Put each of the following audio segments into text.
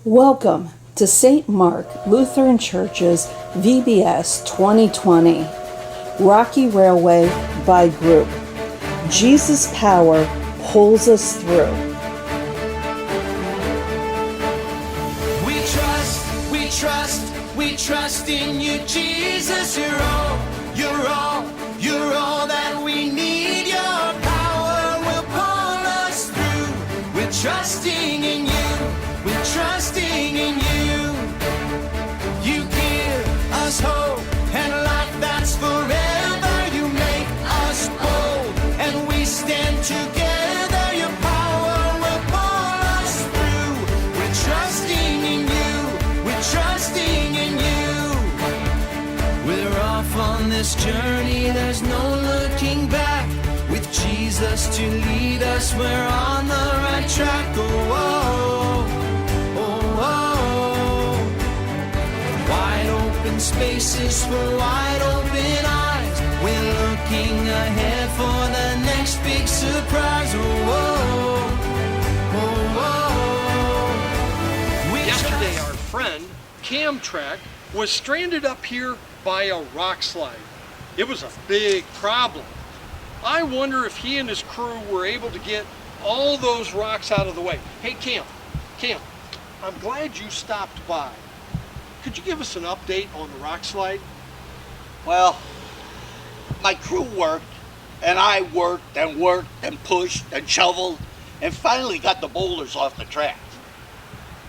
Welcome to St. Mark Lutheran Church's VBS 2020 Rocky Railway by Group. Jesus' power pulls us through. We trust in you, Jesus. You're all that we need. Your power will pull us through. We're trusting in you. We're trusting in you. You give us hope and life that's forever. You make us bold and we stand together. Your power will pull us through. We're trusting in you. We're trusting in you. We're off on this journey. There's no looking back. With Jesus to lead us, we're on the right track. Oh, oh, oh, oh. Wide open spaces for wide open eyes. We're looking ahead for the next big surprise. Oh, oh, oh, oh. Yesterday, our friend, Camtrack, was stranded up here by a rock slide. It was a big problem. I wonder if he and his crew were able to get all those rocks out of the way. Hey, Cam, I'm glad you stopped by. Could you give us an update on the rock slide? Well, my crew worked, and I worked and pushed and shoveled, and finally got the boulders off the tracks.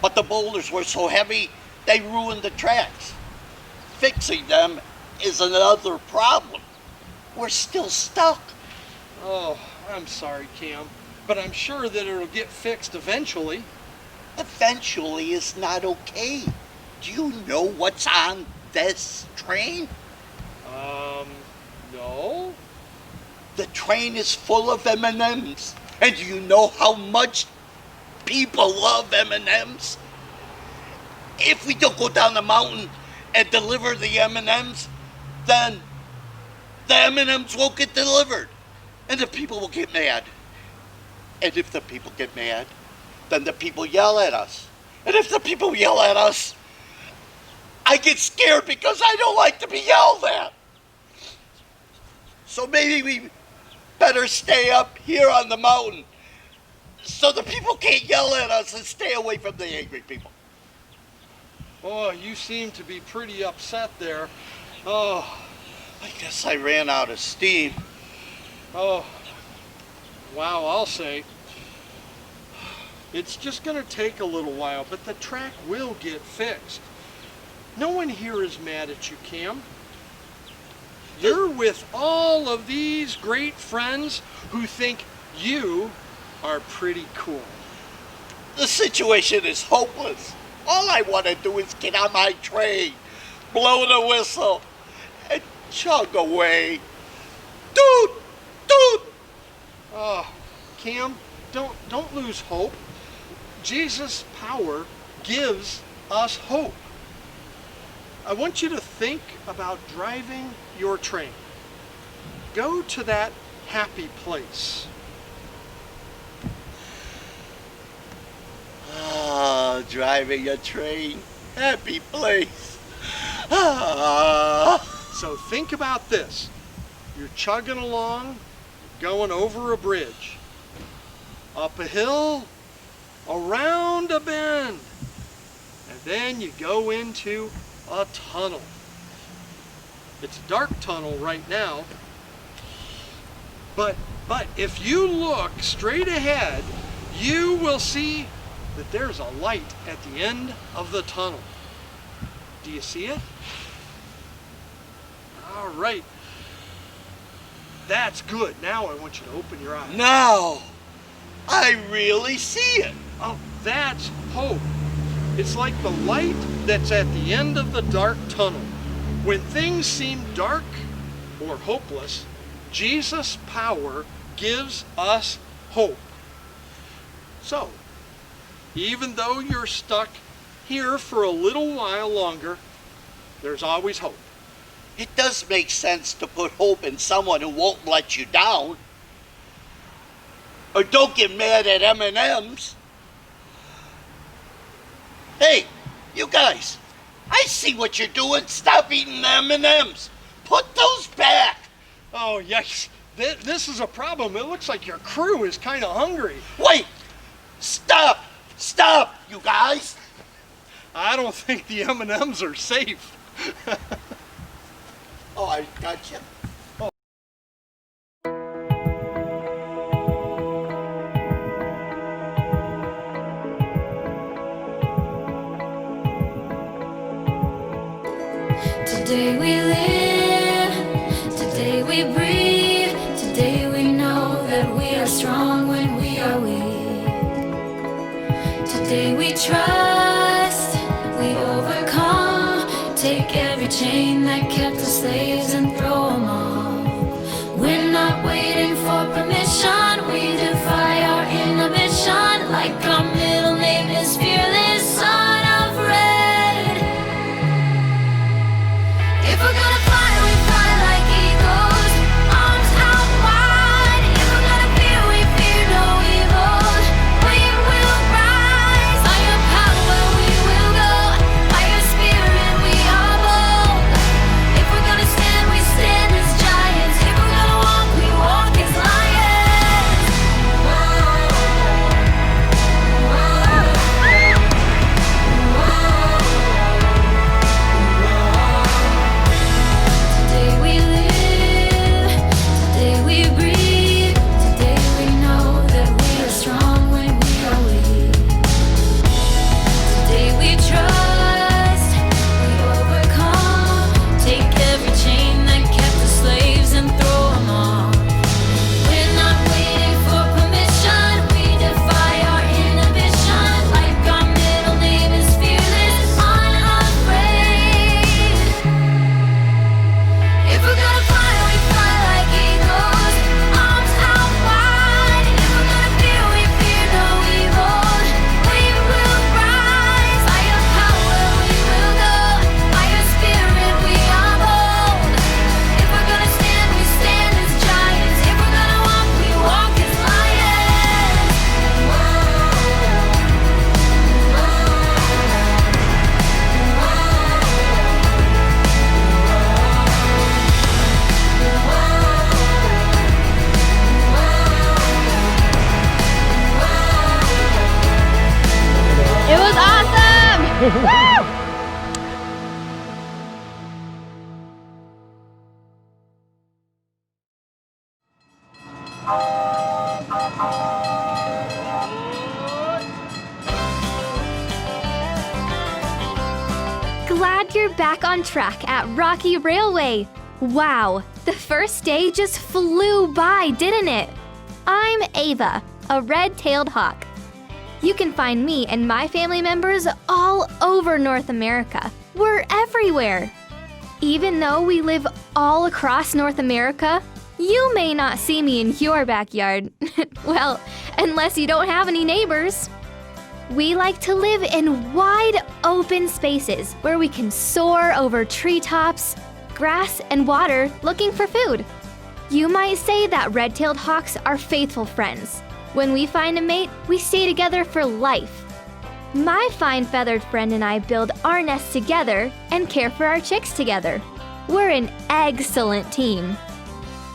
But the boulders were so heavy, they ruined the tracks. Fixing them is another problem. We're still stuck. Oh, I'm sorry, Cam, but I'm sure that it'll get fixed eventually. Eventually is not okay. Do you know what's on this train? No. The train is full of M&Ms. And do you know how much people love M&Ms? If we don't go down the mountain and deliver the M&Ms, then the M&Ms won't get delivered. And the people will get mad. And if the people get mad, then the people yell at us. And if the people yell at us, I get scared because I don't like to be yelled at. So maybe we better stay up here on the mountain so the people can't yell at us and stay away from the angry people. Oh, you seem to be pretty upset there. Oh, I guess I ran out of steam. oh, wow, I'll say. It's just going to take a little while, but the track will get fixed. No one here is mad at you, Cam. You're with all of these great friends who think you are pretty cool. The situation is hopeless. All I want to do is get on my train, blow the whistle, and chug away. Doot! Doot! Oh, Cam, don't lose hope. Jesus' power gives us hope. I want you to think about driving your train. Go to that happy place. Ah, driving a train, happy place. Ah. So think about this. You're chugging along, going over a bridge, up a hill, around a bend, and then you go into a tunnel. It's a dark tunnel right now, but if you look straight ahead, you will see that there's a light at the end of the tunnel. Do you see it? All right. That's good. Now I want you to open your eyes. Now, I really see it. Oh, that's hope. It's like the light that's at the end of the dark tunnel. When things seem dark or hopeless, Jesus' power gives us hope. So, even though you're stuck here for a little while longer, there's always hope. It does make sense to put hope in someone who won't let you down. Or don't get mad at M&Ms. Hey, You guys, I see what you're doing. Stop eating the M&Ms. Put those back. Oh, yes. This is a problem. It looks like your crew is kind of hungry. Wait. Stop, you guys. I don't think the M&Ms are safe. Oh, I got you. Today we live, today we breathe, today we know that we are strong when we are weak. Today we trust, we overcome, take every chain that kept us slaves and throw them off. We're not waiting for permission, we defy our inhibition, like our middle name is fearless, son of red. If we're gonna fly, we fly like eagles, arms out wide. If we're gonna fear, we fear no evil. We will rise. By your power we will go. By your spirit we are bold. If we're gonna stand, we stand as giants. If we're gonna walk, we walk as lions. Today we live, today we breathe, today we know that we are strong when we are weak. Today we trust, we overcome, take every chain that kept us slaves and throw them off. We're not waiting for permission, we defy our inhibition, like our middle name is fearless, unafraid. If we're gonna fly, we fly like eagles, arms out wide. If we're gonna fear, we fear no evil. We will rise. By your power we will go. By your spirit we are bold. If we're gonna stand, we stand as giants. If we're gonna walk, we walk as lions. It was awesome! Woo! Glad you're back on track at Rocky Railway. Wow, the first day just flew by, didn't it? I'm Ava, a red-tailed hawk. You can find me and my family members all over North America. We're everywhere. Even though we live all across North America, you may not see me in your backyard. Well, unless you don't have any neighbors. We like to live in wide open spaces where we can soar over treetops, grass, and water looking for food. You might say that red-tailed hawks are faithful friends. When we find a mate, we stay together for life. My fine feathered friend and I build our nest together and care for our chicks together. We're an excellent team.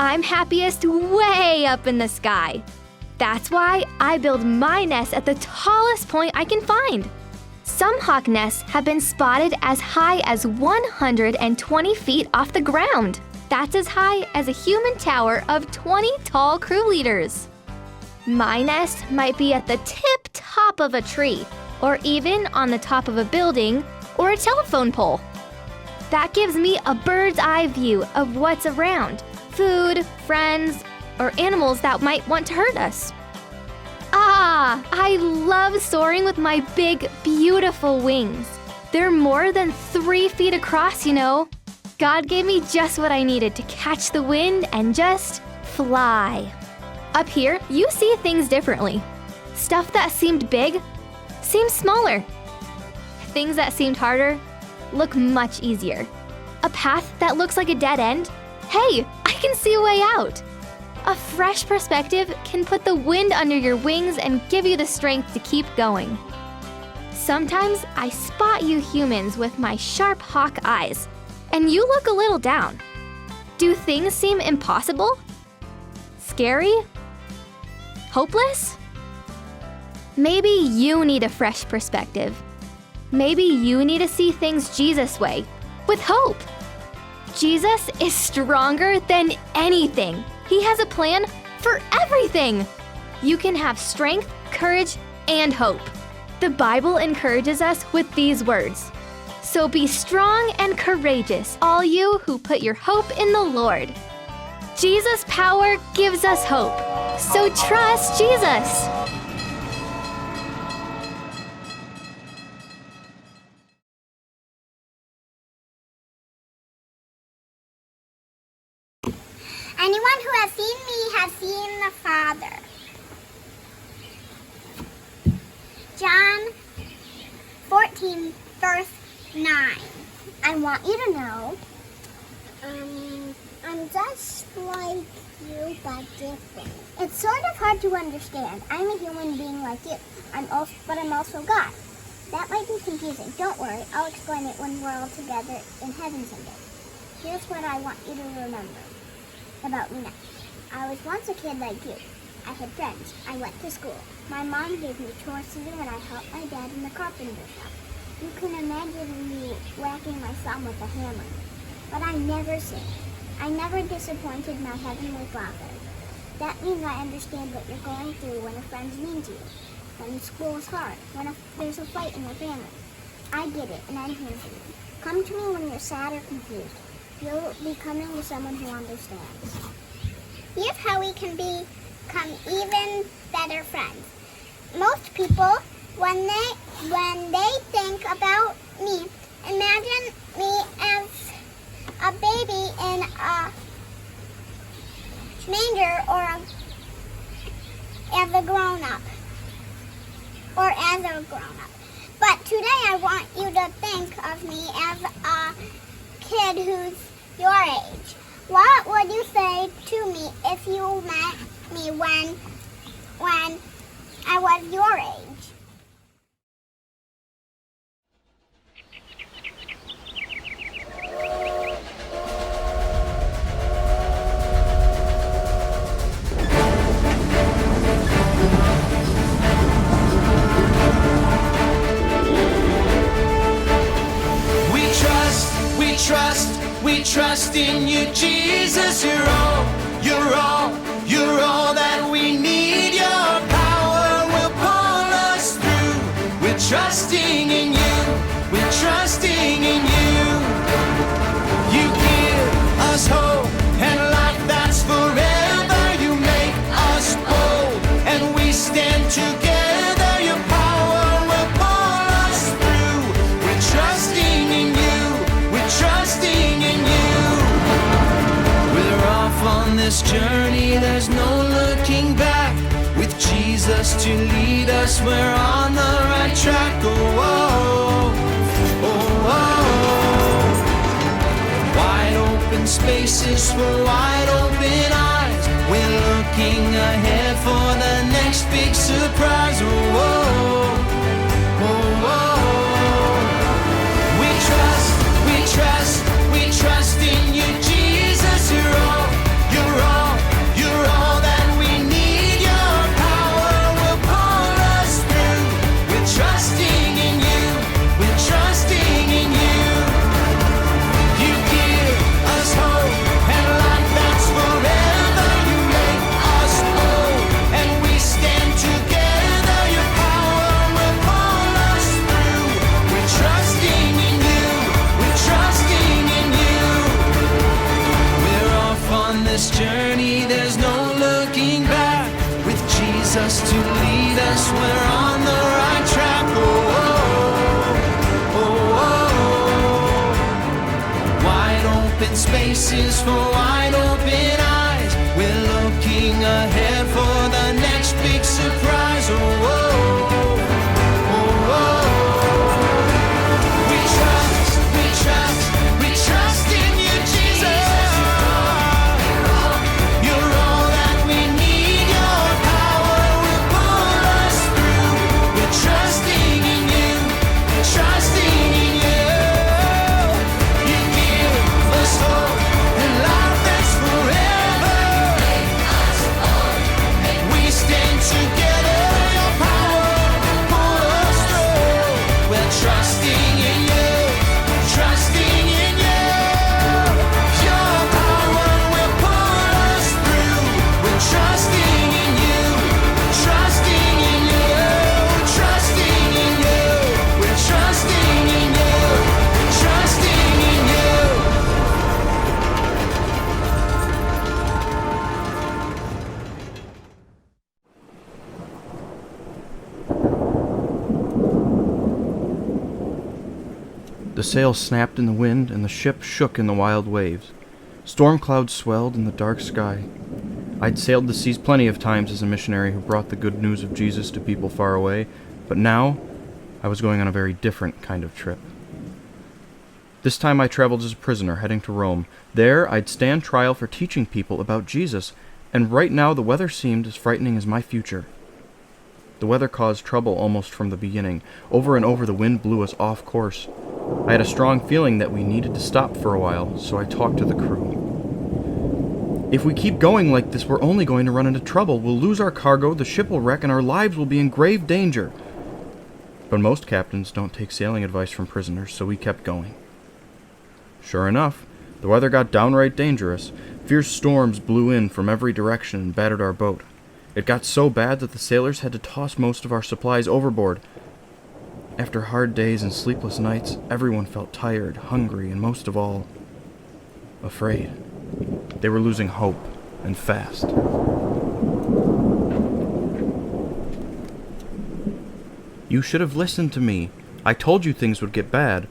I'm happiest way up in the sky. That's why I build my nest at the tallest point I can find. Some hawk nests have been spotted as high as 120 feet off the ground. That's as high as a human tower of 20 tall crew leaders. My nest might be at the tip top of a tree, or even on the top of a building or a telephone pole. That gives me a bird's eye view of what's around, food, friends, or animals that might want to hurt us. Ah, I love soaring with my big, beautiful wings. They're more than 3 feet across, you know. God gave me just what I needed to catch the wind and just fly. Up here, you see things differently. Stuff that seemed big seems smaller. Things that seemed harder look much easier. A path that looks like a dead end, hey, I can see a way out. A fresh perspective can put the wind under your wings and give you the strength to keep going. Sometimes I spot you humans with my sharp hawk eyes, and you look a little down. Do things seem impossible? Scary? Hopeless? Maybe you need a fresh perspective. Maybe you need to see things Jesus' way, with hope. Jesus is stronger than anything. He has a plan for everything. You can have strength, courage, and hope. The Bible encourages us with these words. So be strong and courageous, all you who put your hope in the Lord. Jesus' power gives us hope. So trust Jesus. Anyone who has seen me has seen the Father. John 14, verse 9. I want you to know, I'm just like you, but different. It's sort of hard to understand. I'm a human being like you, but I'm also God. That might be confusing. Don't worry, I'll explain it when we're all together in heaven someday. Here's what I want you to remember about me now. I was once a kid like you. I had friends. I went to school. My mom gave me chores to do and I helped my dad in the carpenter shop. You can imagine me whacking my thumb with a hammer. But I never sinned. I never disappointed my heavenly Father. That means I understand what you're going through when a friend's mean to you, when school is hard, when there's a fight in your family. I get it and I'm here for you. Come to me when you're sad or confused. You'll be coming to someone who understands. Here's how we can become even better friends. Most people, when they think about me, imagine me as a baby in a manger or as a grown-up. Or as a grown-up. But today I want you to think of me as a kid who's your age. What would you say to me if you met me when I was your age? We trust in you, Jesus. You're all that we need. Your power will pull us through. We're trusting in you. We're trusting in you. You give us hope and life that's forever. You make us bold and we stand together. Your power will pull us through. We're trusting in you. We're trusting in you. We're off on this journey, there's no looking back. With Jesus to lead us, we're on the right track. Oh, oh, oh, oh. Wide open spaces for wide open eyes. We're looking ahead for the next big surprise. Oh, oh, oh, oh. We trust in you, Jesus. You're all that we need. Your power will pull us through. We're trusting in you. We're trusting in you. You give us hope and life that's forever. You make us bold and we stand together. Your power will pull us through. We're trusting in you. We're trusting in you. We're off on this journey, there's no looking back. With Jesus to lead us, we're on the right track. Oh, oh, oh, oh. Wide open spaces for wide open eyes. We're looking ahead for the next big surprise. Oh, oh, oh, oh. We trust in you, Jesus. You're all that we need. Your power will pull us through. We're trusting in you. The sails snapped in the wind, and the ship shook in the wild waves. Storm clouds swelled in the dark sky. I'd sailed the seas plenty of times as a missionary who brought the good news of Jesus to people far away, but now I was going on a very different kind of trip. This time I traveled as a prisoner, heading to Rome. There, I'd stand trial for teaching people about Jesus, and right now the weather seemed as frightening as my future. The weather caused trouble almost from the beginning. Over and over the wind blew us off course. I had a strong feeling that we needed to stop for a while, so I talked to the crew. If we keep going like this, we're only going to run into trouble. We'll lose our cargo, the ship will wreck, and our lives will be in grave danger. But most captains don't take sailing advice from prisoners, so we kept going. Sure enough, the weather got downright dangerous. Fierce storms blew in from every direction and battered our boat. It got so bad that the sailors had to toss most of our supplies overboard. After hard days and sleepless nights, everyone felt tired, hungry, and most of all, afraid. They were losing hope, and fast. You should have listened to me. I told you things would get bad.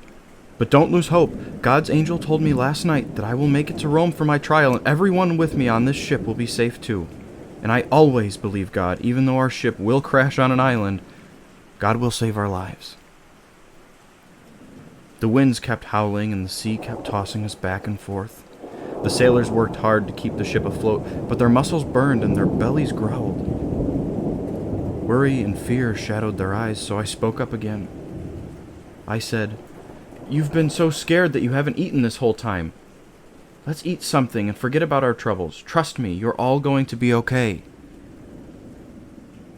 But don't lose hope. God's angel told me last night that I will make it to Rome for my trial, and everyone with me on this ship will be safe too. And I always believe God, even though our ship will crash on an island, God will save our lives. The winds kept howling and the sea kept tossing us back and forth. The sailors worked hard to keep the ship afloat, but their muscles burned and their bellies growled. Worry and fear shadowed their eyes, so I spoke up again. I said, "You've been so scared that you haven't eaten this whole time. Let's eat something and forget about our troubles. Trust me, you're all going to be okay."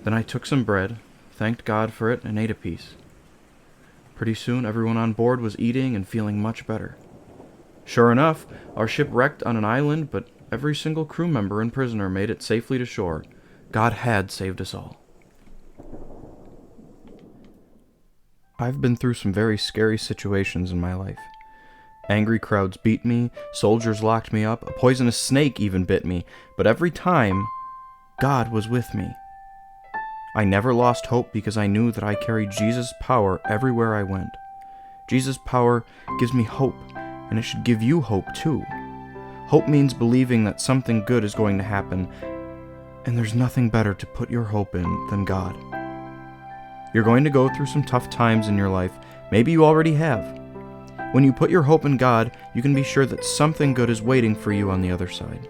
Then I took some bread, thanked God for it, and ate a piece. Pretty soon, everyone on board was eating and feeling much better. Sure enough, our ship wrecked on an island, but every single crew member and prisoner made it safely to shore. God had saved us all. I've been through some very scary situations in my life. Angry crowds beat me, soldiers locked me up, a poisonous snake even bit me, but every time, God was with me. I never lost hope because I knew that I carried Jesus' power everywhere I went. Jesus' power gives me hope, and it should give you hope too. Hope means believing that something good is going to happen, and there's nothing better to put your hope in than God. You're going to go through some tough times in your life. Maybe you already have. When you put your hope in God, you can be sure that something good is waiting for you on the other side.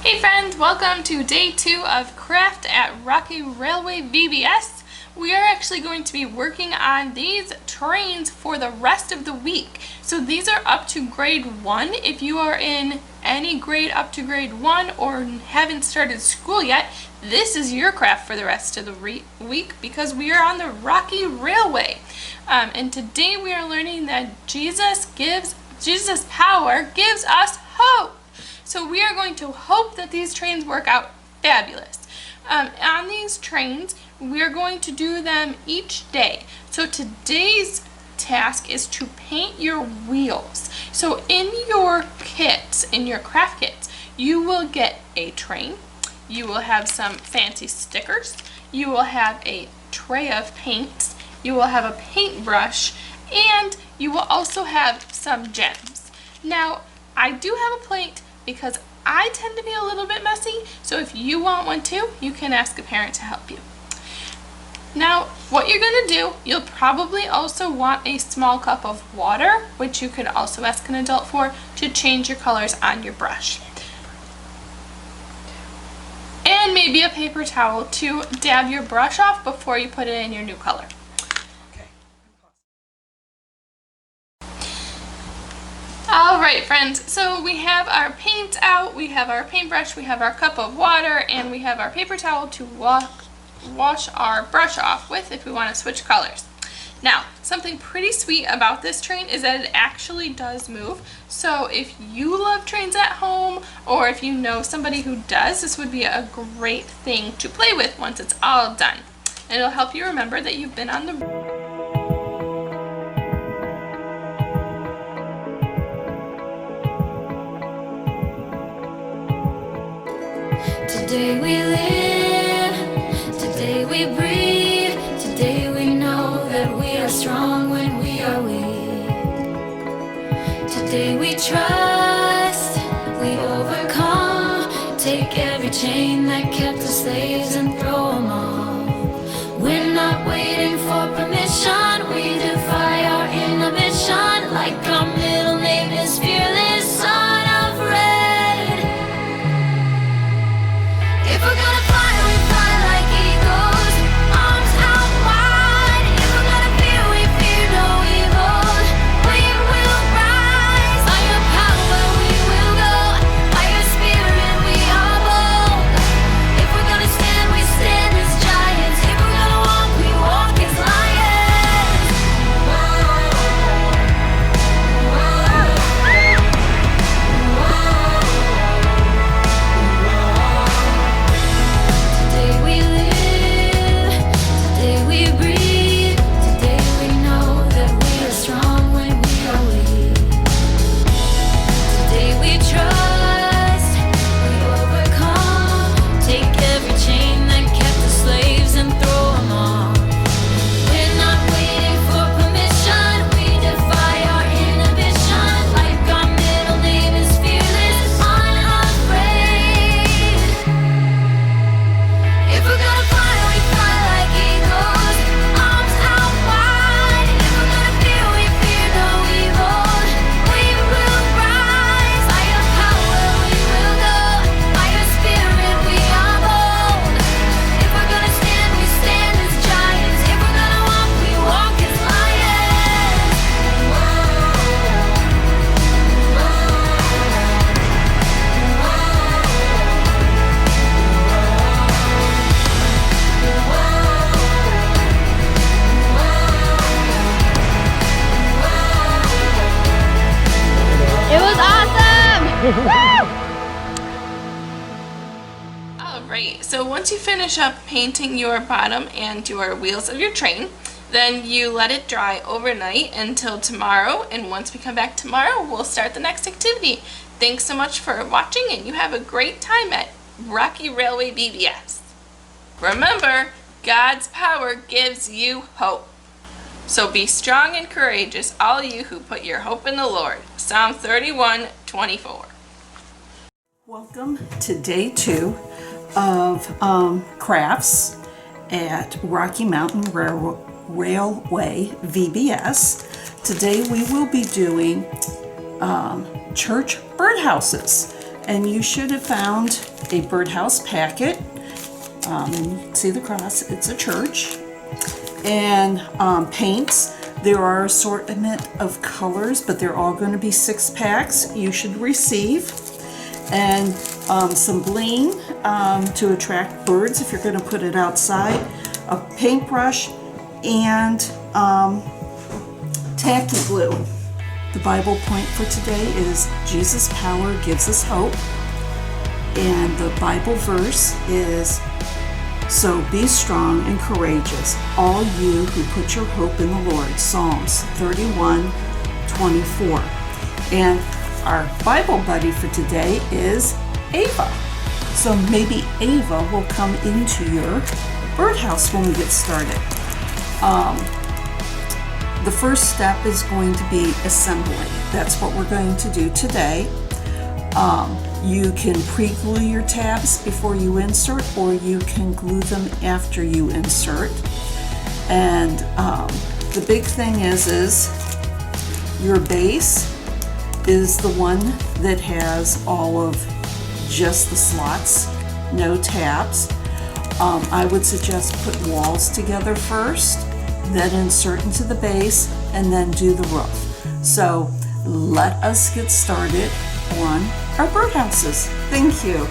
Hey friends, welcome to day 2 of craft at Rocky Railway VBS. We are actually going to be working on these trains for the rest of the week. So these are up to grade 1. If you are in any grade up to grade 1 or haven't started school yet, this is your craft for the rest of the week because we are on the Rocky Railway. And today we are learning that Jesus' power gives us hope. So we are going to hope that these trains work out fabulous. On these trains, we are going to do them each day. So today's task is to paint your wheels. So in your kits, in your craft kits, you will get a train, you will have some fancy stickers, you will have a tray of paints, you will have a paintbrush, and you will also have some gems. Now, I do have a plate because I tend to be a little bit messy, so if you want one too, you can ask a parent to help you. Now, what you're going to do, you'll probably also want a small cup of water, which you could also ask an adult for, to change your colors on your brush. And maybe a paper towel to dab your brush off before you put it in your new color. Alright friends, so we have our paint out, we have our paintbrush, we have our cup of water, and we have our paper towel to wash our brush off with if we want to switch colors. Now, something pretty sweet about this train is that it actually does move. So if you love trains at home, or if you know somebody who does, this would be a great thing to play with once it's all done. and it'll help you remember that you've been on the Today we live, today we breathe, today we know that we are strong when we are weak. Today we trust, we overcome, take every chain that kept us slaves and throw them off. We're not waiting for permission, we defy our inhibition, like our middle name is fearless, son of red. If we're gonna fly, we fly like eagles, arms out wide. If we're gonna fear, we fear no evil. We will rise. By your power, we will go. By your spirit, we are bold. If we're gonna stand, we stand as giants. If we're gonna walk, we walk as lions. Today we live, today we breathe, today we know that we are strong when we are weak. Today we trust, we overcome, take every chain that kept us slaves and throw them off. We're not waiting for permission, we defy our inhibition, like our middle name is fearless, unafraid. If we're gonna fly, we fly like eagles, arms out wide. If we're gonna fear, we fear no evil. We will rise. By your power, we will go. By your spirit, we are bold. If we're gonna stand, we stand as giants. If we're gonna walk, we walk as lions. It was awesome! Alright, so once you finish up painting your bottom and your wheels of your train, then you let it dry overnight until tomorrow, and once we come back tomorrow, we'll start the next activity. Thanks so much for watching, and you have a great time at Rocky Railway VBS. Remember, God's power gives you hope. So be strong and courageous, all you who put your hope in the Lord. Psalm 31:24. Welcome to day 2 of crafts at Rocky Mountain Railway VBS. Today we will be doing church birdhouses, and you should have found a birdhouse packet. And you can see the cross, it's a church. And paints, there are assortment of colors, but they're all going to be 6 packs you should receive. And some bling to attract birds if you're going to put it outside, a paintbrush, and tacky glue. The Bible point for today is Jesus' power gives us hope, and the Bible verse is, "So be strong and courageous, all you who put your hope in the Lord." Psalms 31:24. And our Bible buddy for today is Ava. So maybe Ava will come into your birdhouse when we get started. The first step is going to be assembly. That's what we're going to do today. You can pre-glue your tabs before you insert, or you can glue them after you insert. And the big thing is your base is the one that has all of just the slots, no tabs. I would suggest put walls together first, then insert into the base, and then do the roof. So let us get started on our birdhouses. Thank you.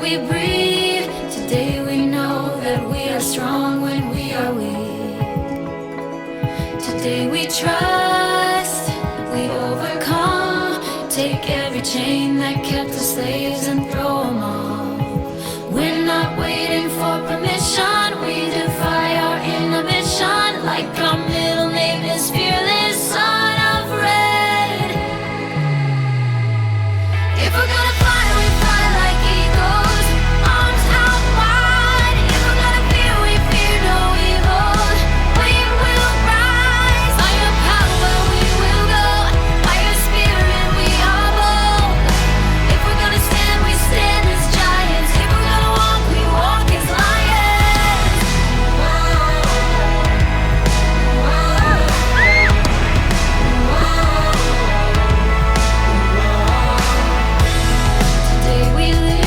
we breathe. Today we know that we are strong when we are weak. Today we trust, we overcome. Take every chain that kept us slaves and throw them off. We're not waiting for permission. We defy our inhibition. Like our middle name is fearless, son of red. If we're gonna fly, we fly like eagles, arms out wide. If we're gonna fear, we fear no evil. We will rise. By your power we will go. By your spirit we are bold. If we're gonna stand, we stand as giants. If we're gonna walk, we walk as lions. Today we live,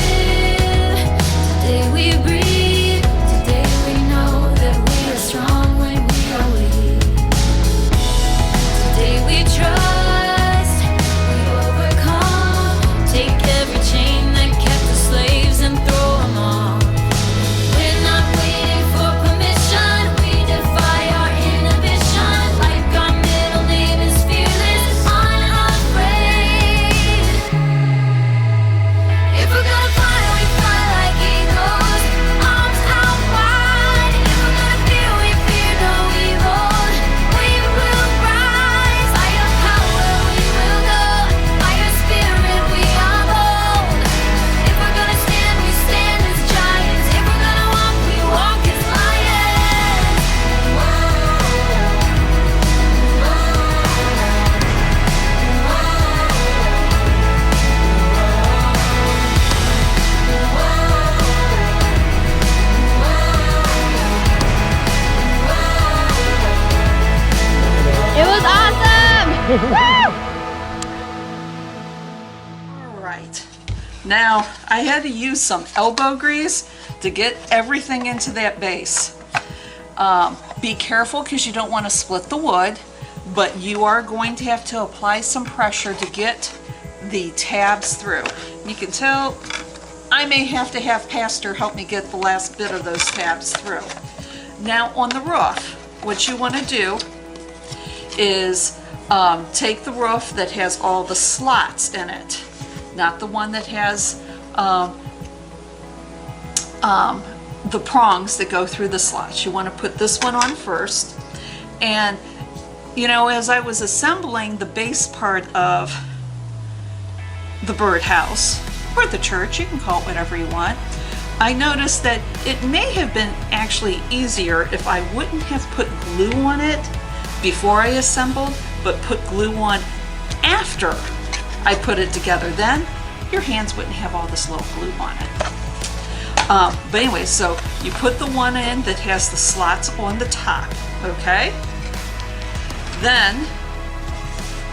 today we breathe. Today we know that we are strong when we are weak. Today we trust, we overcome. Take every chain that kept us slaves and throw them off. We're not waiting for permission. We defy our inhibition. Like our middle name is fearless, unafraid. If we're gonna fly, we fly like eagles, arms out wide. If we're gonna fear, we fear no evil. We will rise. By your power we will go. By your spirit we are bold. If we're gonna stand, we stand as giants. If we're gonna walk, we walk as lions. It was awesome! All right. Now, I had to use some elbow grease to get everything into that base. Be careful because you don't want to split the wood, but you are going to have to apply some pressure to get the tabs through. You can tell I may have to have Pastor help me get the last bit of those tabs through. Now on the roof, what you want to do is take the roof that has all the slots in it, not the one that has the prongs that go through the slots. You want to put this one on first. And you know, as I was assembling the base part of the birdhouse, or the church, you can call it whatever you want, I noticed that it may have been actually easier if I wouldn't have put glue on it before I assembled, but put glue on after I put it together. Then your hands wouldn't have all this little glue on it. But anyway, so you put the one in that has the slots on the top, okay? Then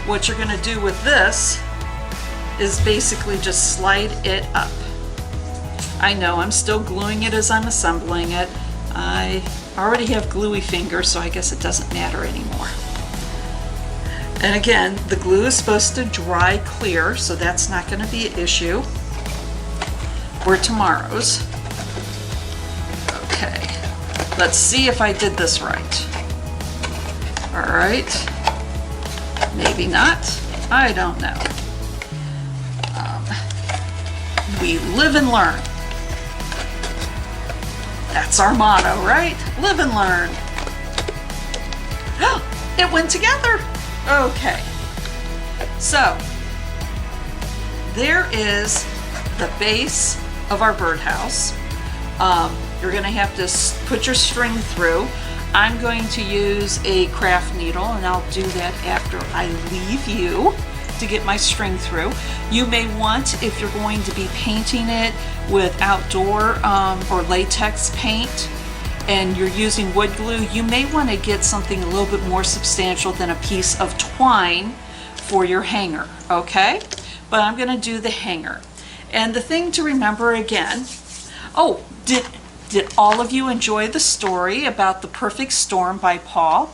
what you're gonna do with this is basically just slide it up. I know I'm still gluing it as I'm assembling it. I already have gluey fingers, so I guess it doesn't matter anymore. And again, the glue is supposed to dry clear, so that's not going to be an issue for tomorrow's. Okay, let's see if I did this right. All right, maybe not, I don't know. We live and learn. That's our motto, right? Live and learn. It went together. Okay. So, there is the base of our birdhouse. You're going to have to put your string through. I'm going to use a craft needle, and I'll do that after I leave you to get my string through. You may want, if you're going to be painting it with outdoor or latex paint and you're using wood glue, you may want to get something a little bit more substantial than a piece of twine for your hanger, okay? But I'm going to do the hanger. And the thing to remember again, oh, did all of you enjoy the story about The Perfect Storm by Paul?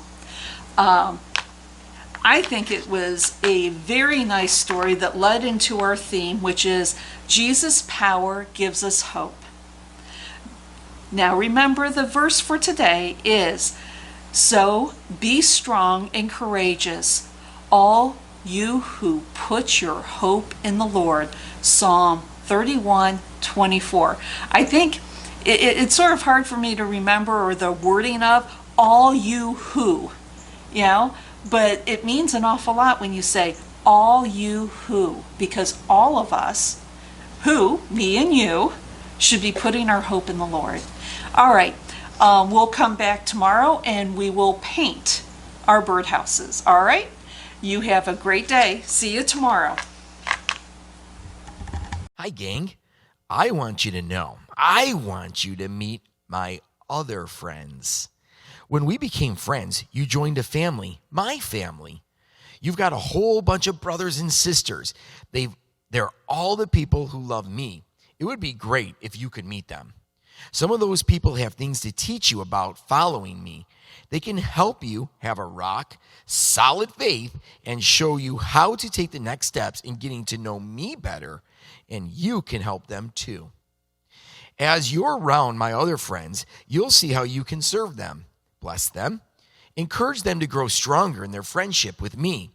I think it was a very nice story that led into our theme, which is Jesus' power gives us hope. Now remember, the verse for today is, "So be strong and courageous, all you who put your hope in the Lord." Psalm 31:24. I think it's sort of hard for me to remember, or the wording of all you who, but it means an awful lot when you say all you who, because all of us, who, me and you, should be putting our hope in the Lord. All right, we'll come back tomorrow and we will paint our birdhouses. All right, you have a great day. See you tomorrow. Hi, gang. I want you to know, I want you to meet my other friends. When we became friends, you joined a family, my family. You've got a whole bunch of brothers and sisters. They're all the people who love me. It would be great if you could meet them. Some of those people have things to teach you about following me. They can help you have a rock, solid faith and show you how to take the next steps in getting to know me better, and you can help them too. As you're around my other friends, you'll see how you can serve them, bless them, encourage them to grow stronger in their friendship with me.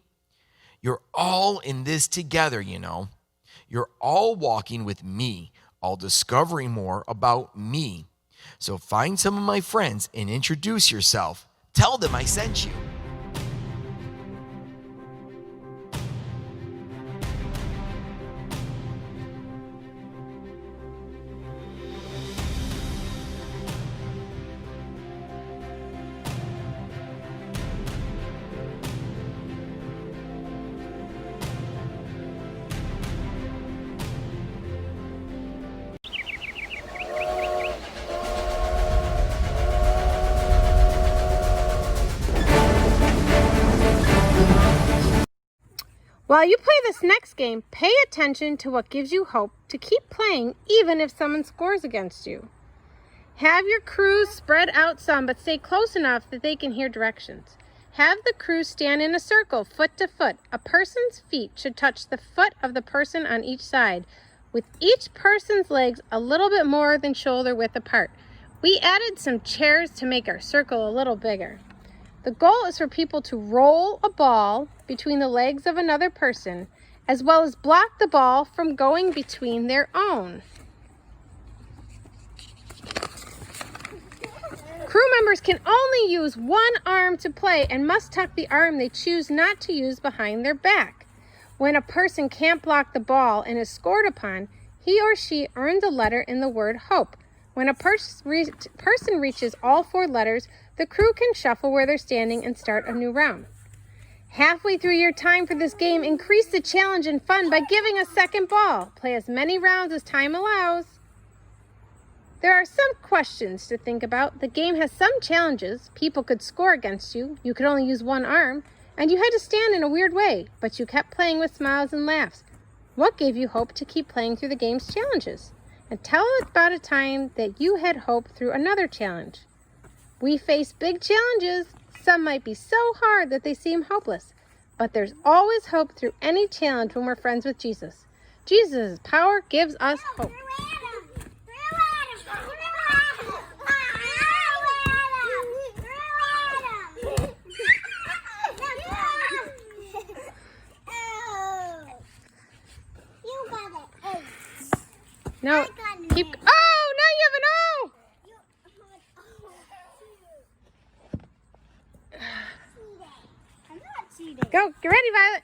You're all in this together, you know. You're all walking with me, all discovering more about me. So find some of my friends and introduce yourself. Tell them I sent you. While you play this next game, pay attention to what gives you hope to keep playing even if someone scores against you. Have your crews spread out some, but stay close enough that they can hear directions. Have the crew stand in a circle, foot to foot. A person's feet should touch the foot of the person on each side, with each person's legs a little bit more than shoulder width apart. We added some chairs to make our circle a little bigger. The goal is for people to roll a ball between the legs of another person, as well as block the ball from going between their own. Crew members can only use one arm to play and must tuck the arm they choose not to use behind their back. When a person can't block the ball and is scored upon, he or she earns a letter in the word hope. When a person reaches all 4 letters, the crew can shuffle where they're standing and start a new round. Halfway through your time for this game, increase the challenge and fun by giving a second ball. Play as many rounds as time allows. There are some questions to think about. The game has some challenges. People could score against you. You could only use one arm. And you had to stand in a weird way, but you kept playing with smiles and laughs. What gave you hope to keep playing through the game's challenges? And tell us about a time that you had hope through another challenge. We face big challenges. Some might be so hard that they seem hopeless, but there's always hope through any challenge when we're friends with Jesus. Jesus' power gives us hope. No, keep. Oh, now you have an O. Go, get ready, Violet.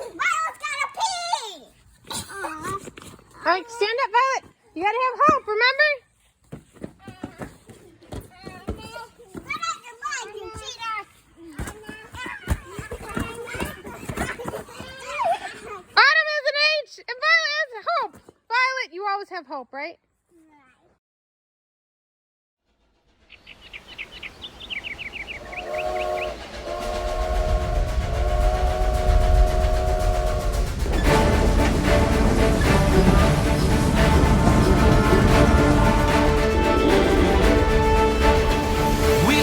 Violet's gotta pee! All right, stand up, Violet. You gotta have hope, remember? Autumn has an H, and Violet has hope. Violet, you always have hope, right? We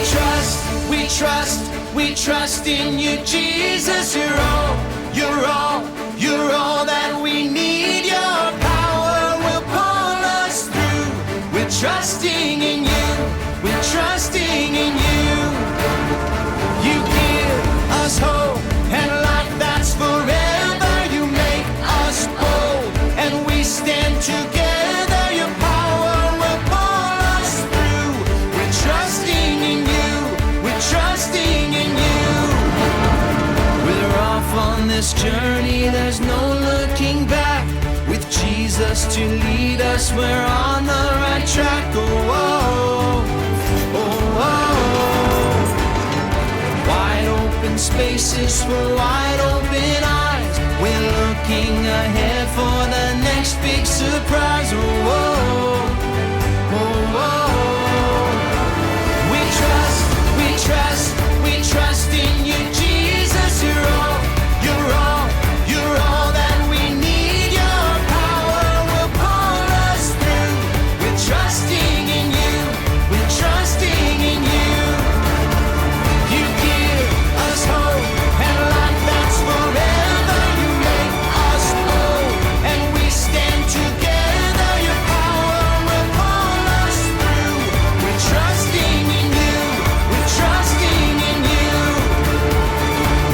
trust in you, Jesus. You're all, you're all, you're all that we need. Your power will pull us through. We're trusting in you. We're trusting in you. You give us hope and life that's forever. You make us bold and we stand together. Your power will pull us through. We're trusting in you. We're trusting in you. We're off on this journey. There's no looking back. With Jesus to lead us, we're on the right track. Oh, oh, oh, oh. Wide open spaces for wide open eyes. We're looking ahead for the next big surprise. Oh, oh, oh, oh. We trust, we trust, we trust in you, Jesus. You're all, you're all, you're all that we need. Your power will pull us through. We're trusting in you. We're trusting in you. You give us hope and life that's forever. You make us bold and we stand together. Your power will pull us through. We're trusting in you. We're trusting in you.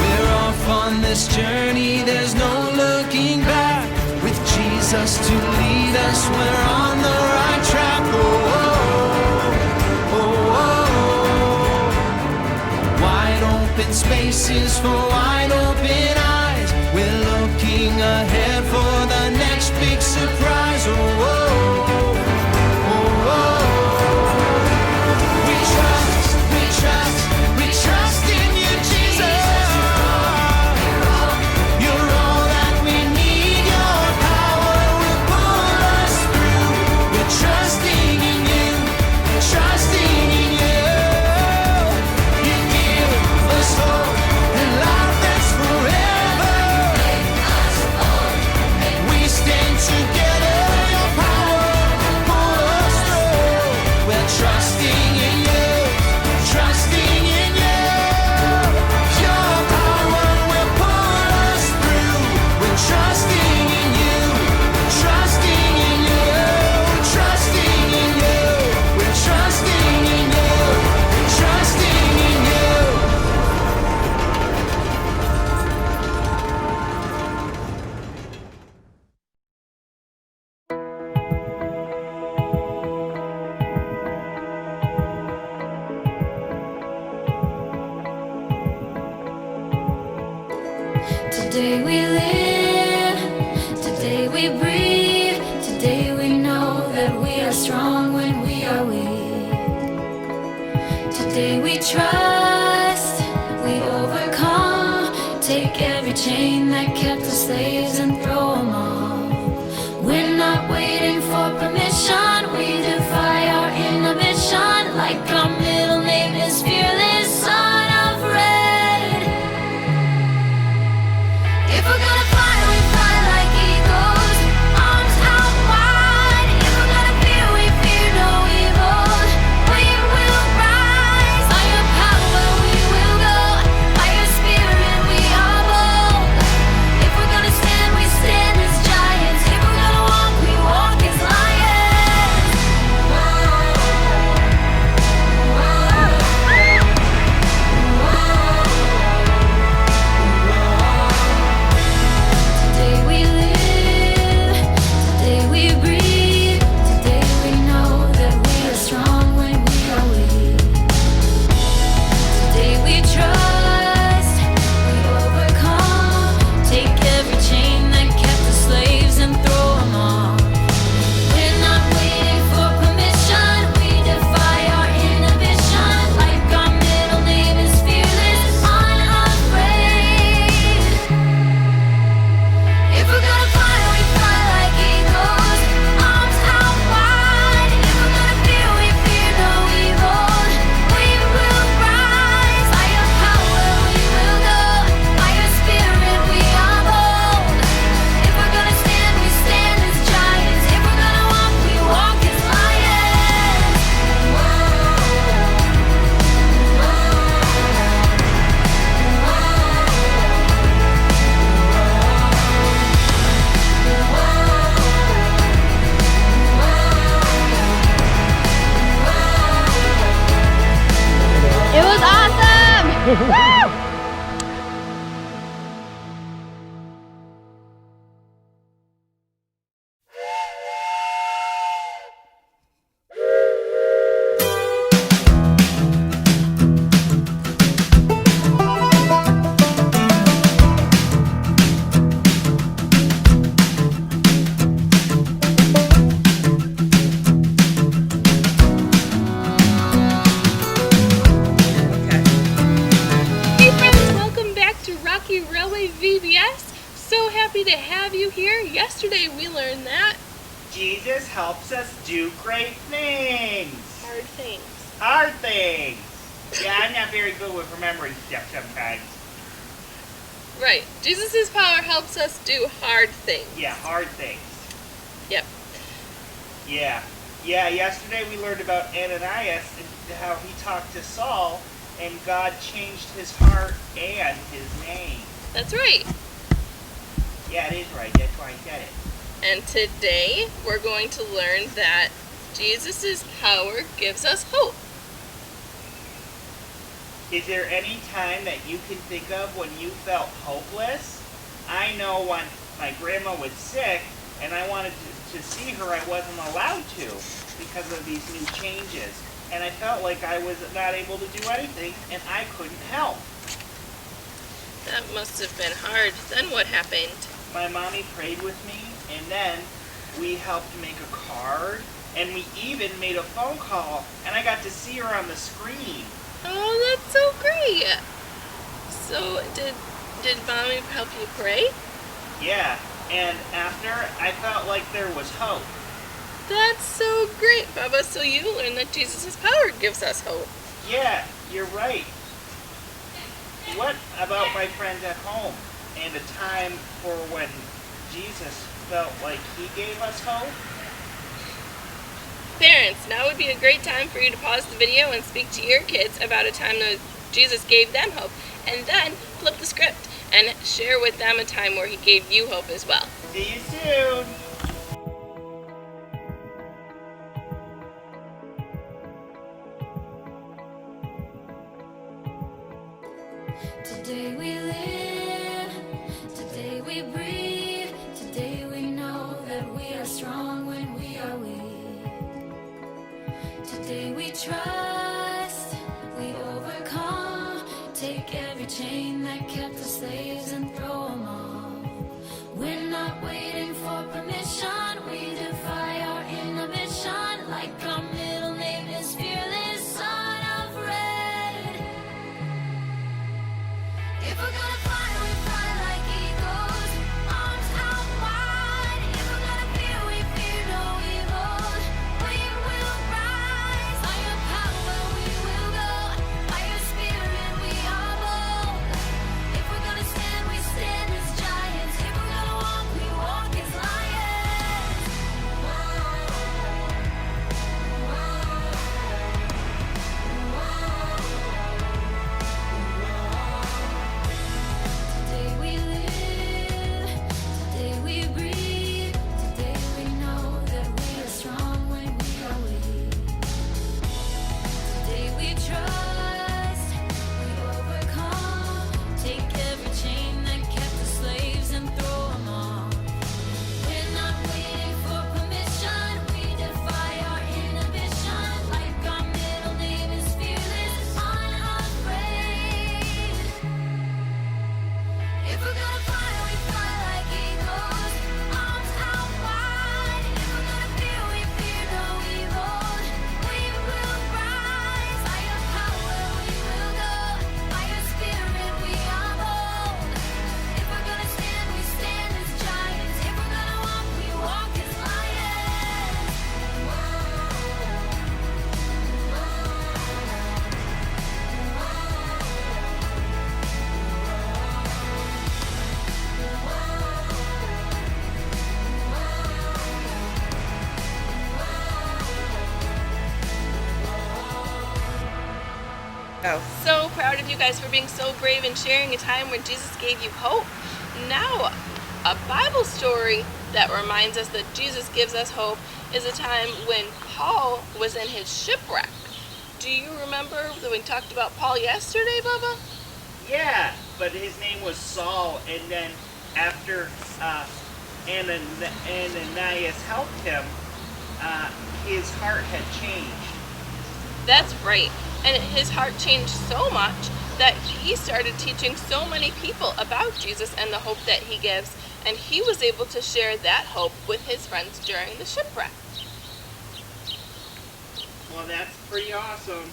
We're off on this journey. There's no looking back. With Jesus to lead us, we're on the right track. Oh, oh, oh, oh. Wide open spaces for wide open eyes. We're looking ahead for the next big surprise. Oh, oh, oh, oh. We trust, we trust, we trust in you, Jesus. You're all that we need. Your power will pull us through. We're trusting in you. We're trusting in you. You give us hope and life that's forever. And we stand together. Your power will pull us through. We're trusting in you. Trusting in you. Your power will pull us through. We're trusting in you. Trusting in you. Trusting in you. We're trusting in you. Trusting in you. Today we live, today we breathe, today we know that we are strong when we are weak. Today we trust, we overcome, take every chain that kept us slaves and throw them off. We're not waiting for permission, we defy our inhibition, like our middle name is fearless, son of red. If we're gonna fly, we fly like eagles, arms out wide. If we're gonna fear, we fear no evil. We will rise. By your power, we will go. By your spirit, we are bold. If we're gonna stand, we Hey friends, welcome back to Rocky Railway VBS. So happy to have you here. Yesterday we learned that Jesus helps us do great things. hard things. Hard things. Yeah, I'm not very good with remembering stuff sometimes. Right. Jesus' power helps us do hard things. Yeah, hard things. Yep. Yeah. Yeah, yesterday we learned about Ananias and how he talked to Saul and God changed his heart and his name. That's right. Yeah, it is right. That's why I said it. And today we're going to learn that Jesus' power gives us hope. Is there any time that you can think of when you felt hopeless? I know when my grandma was sick and I wanted to see her, I wasn't allowed to because of these new changes. And I felt like I was not able to do anything and I couldn't help. That must have been hard. Then what happened? My mommy prayed with me and then we helped make a card and we even made a phone call and I got to see her on the screen. Oh, that's so great. So did Mommy help you pray? Yeah, and after I felt like there was hope. That's so great, Bubba. So you learned that Jesus' power gives us hope. Yeah, you're right. What about my friends at home and a time for when Jesus felt like he gave us hope? Parents, now would be a great time for you to pause the video and speak to your kids about a time that Jesus gave them hope, and then flip the script and share with them a time where he gave you hope as well. See you soon. Today we live, today we breathe, today we know that we are strong when we are weak. Today we trust, we overcome, take every chain that kept us slaves and throw them off. We're not waiting for permission, we defy our inhibition, like our middle name is fearless, son of red. If we're gonna fly, we fly like eagles, arms out wide. If we're gonna fear, we fear no evil. We will rise. By your power, we will go. By your spirit, we are bold. If we're gonna stand, we stand as giants. If we're gonna walk, we walk as lions. Today we live, today we breathe, today we know that we are strong when we are weak. Today we trust, we overcome, take every chain that kept us slaves and throw them off. We're not waiting for permission, we defy our inhibition, like our middle name is fearless, unafraid. If we're gonna fly, we fly like eagles, arms out wide. If we're gonna fear, we fear no evil. We will rise. By your power, we will go. By your spirit, we are bold. If we're gonna stand, we stand as giants. If we're gonna walk, we walk as lions. So proud of you guys for being so brave and sharing a time when Jesus gave you hope. Now, a Bible story that reminds us that Jesus gives us hope is a time when Paul was in his shipwreck. Do you remember that we talked about Paul yesterday, Bubba? Yeah, but his name was Saul, and then after Ananias helped him, his heart had changed. That's right. And his heart changed so much that he started teaching so many people about Jesus and the hope that he gives, and he was able to share that hope with his friends during the shipwreck. Well, that's pretty awesome.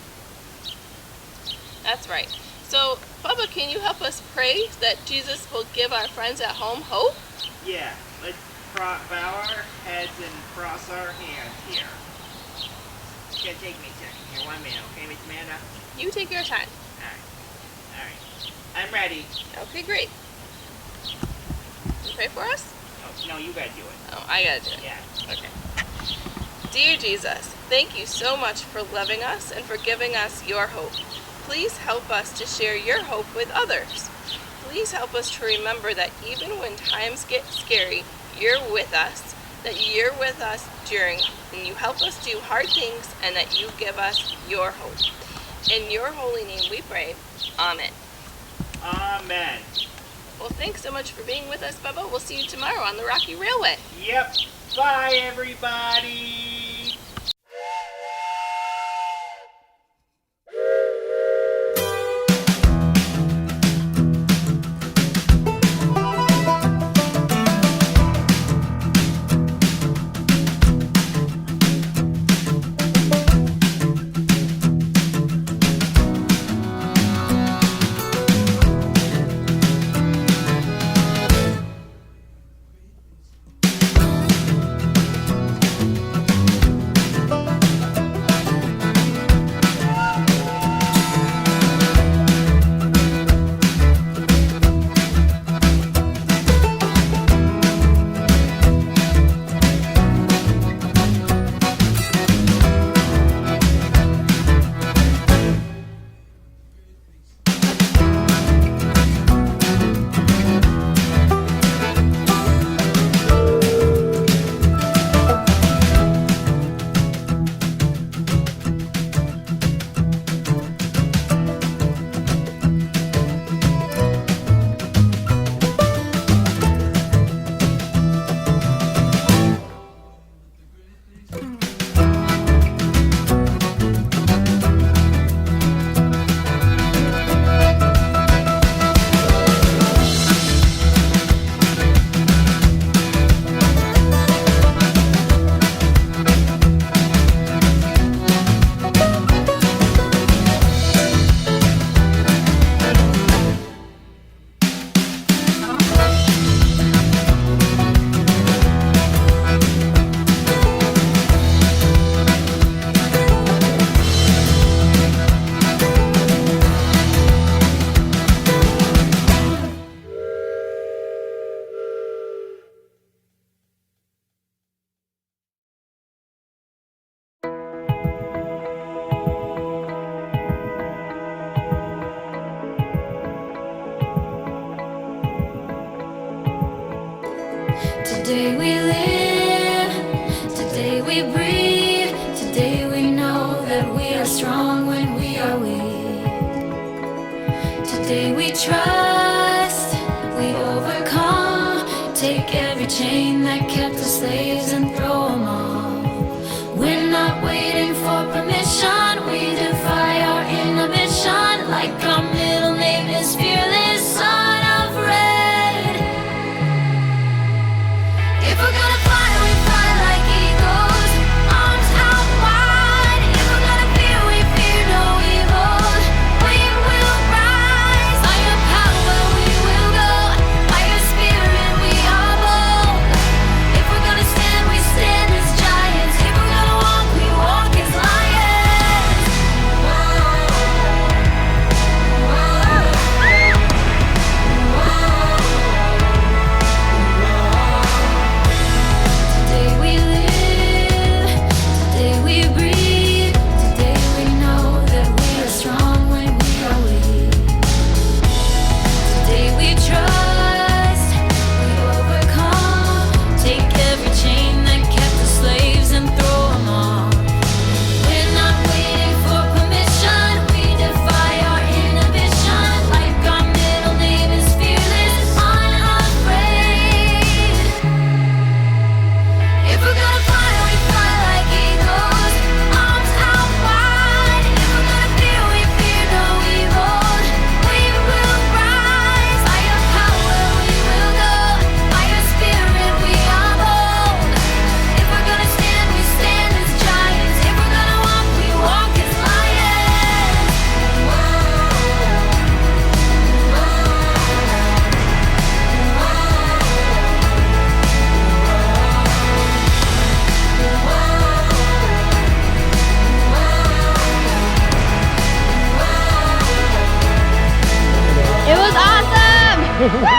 That's right. So, Bubba, can you help us pray that Jesus will give our friends at home hope? Yeah, let's bow our heads and cross our hands here. It's gonna take me a second here. 1 minute, okay, Miss Amanda? You take your time. Alright. I'm ready. Okay, great. You pray for us? Oh, no, you gotta do it. Oh, I gotta do it. Yeah. Okay. Dear Jesus, thank you so much for loving us and for giving us your hope. Please help us to share your hope with others. Please help us to remember that even when times get scary, you're with us, that you're with us during, and you help us do hard things, and that you give us your hope. In your holy name we pray. Amen. Amen. Well, thanks so much for being with us, Bubba. We'll see you tomorrow on the Rocky Railway. Yep. Bye, everybody. Today we live, today we breathe, today we know that we are strong when we are weak. Today we trust, we overcome, take every chain that kept us slaves and throw them off. We're not waiting for permission, we defy our inhibition, like our middle name is fearless, son of red. If we're gonna fly, we fly like eagles, arms out wide. If we're gonna fear, we fear no evil. We will rise, by your power we will go, by your spirit we are bold. If we're gonna stand, we stand as giants. If we're gonna walk, we walk as lions. Woo!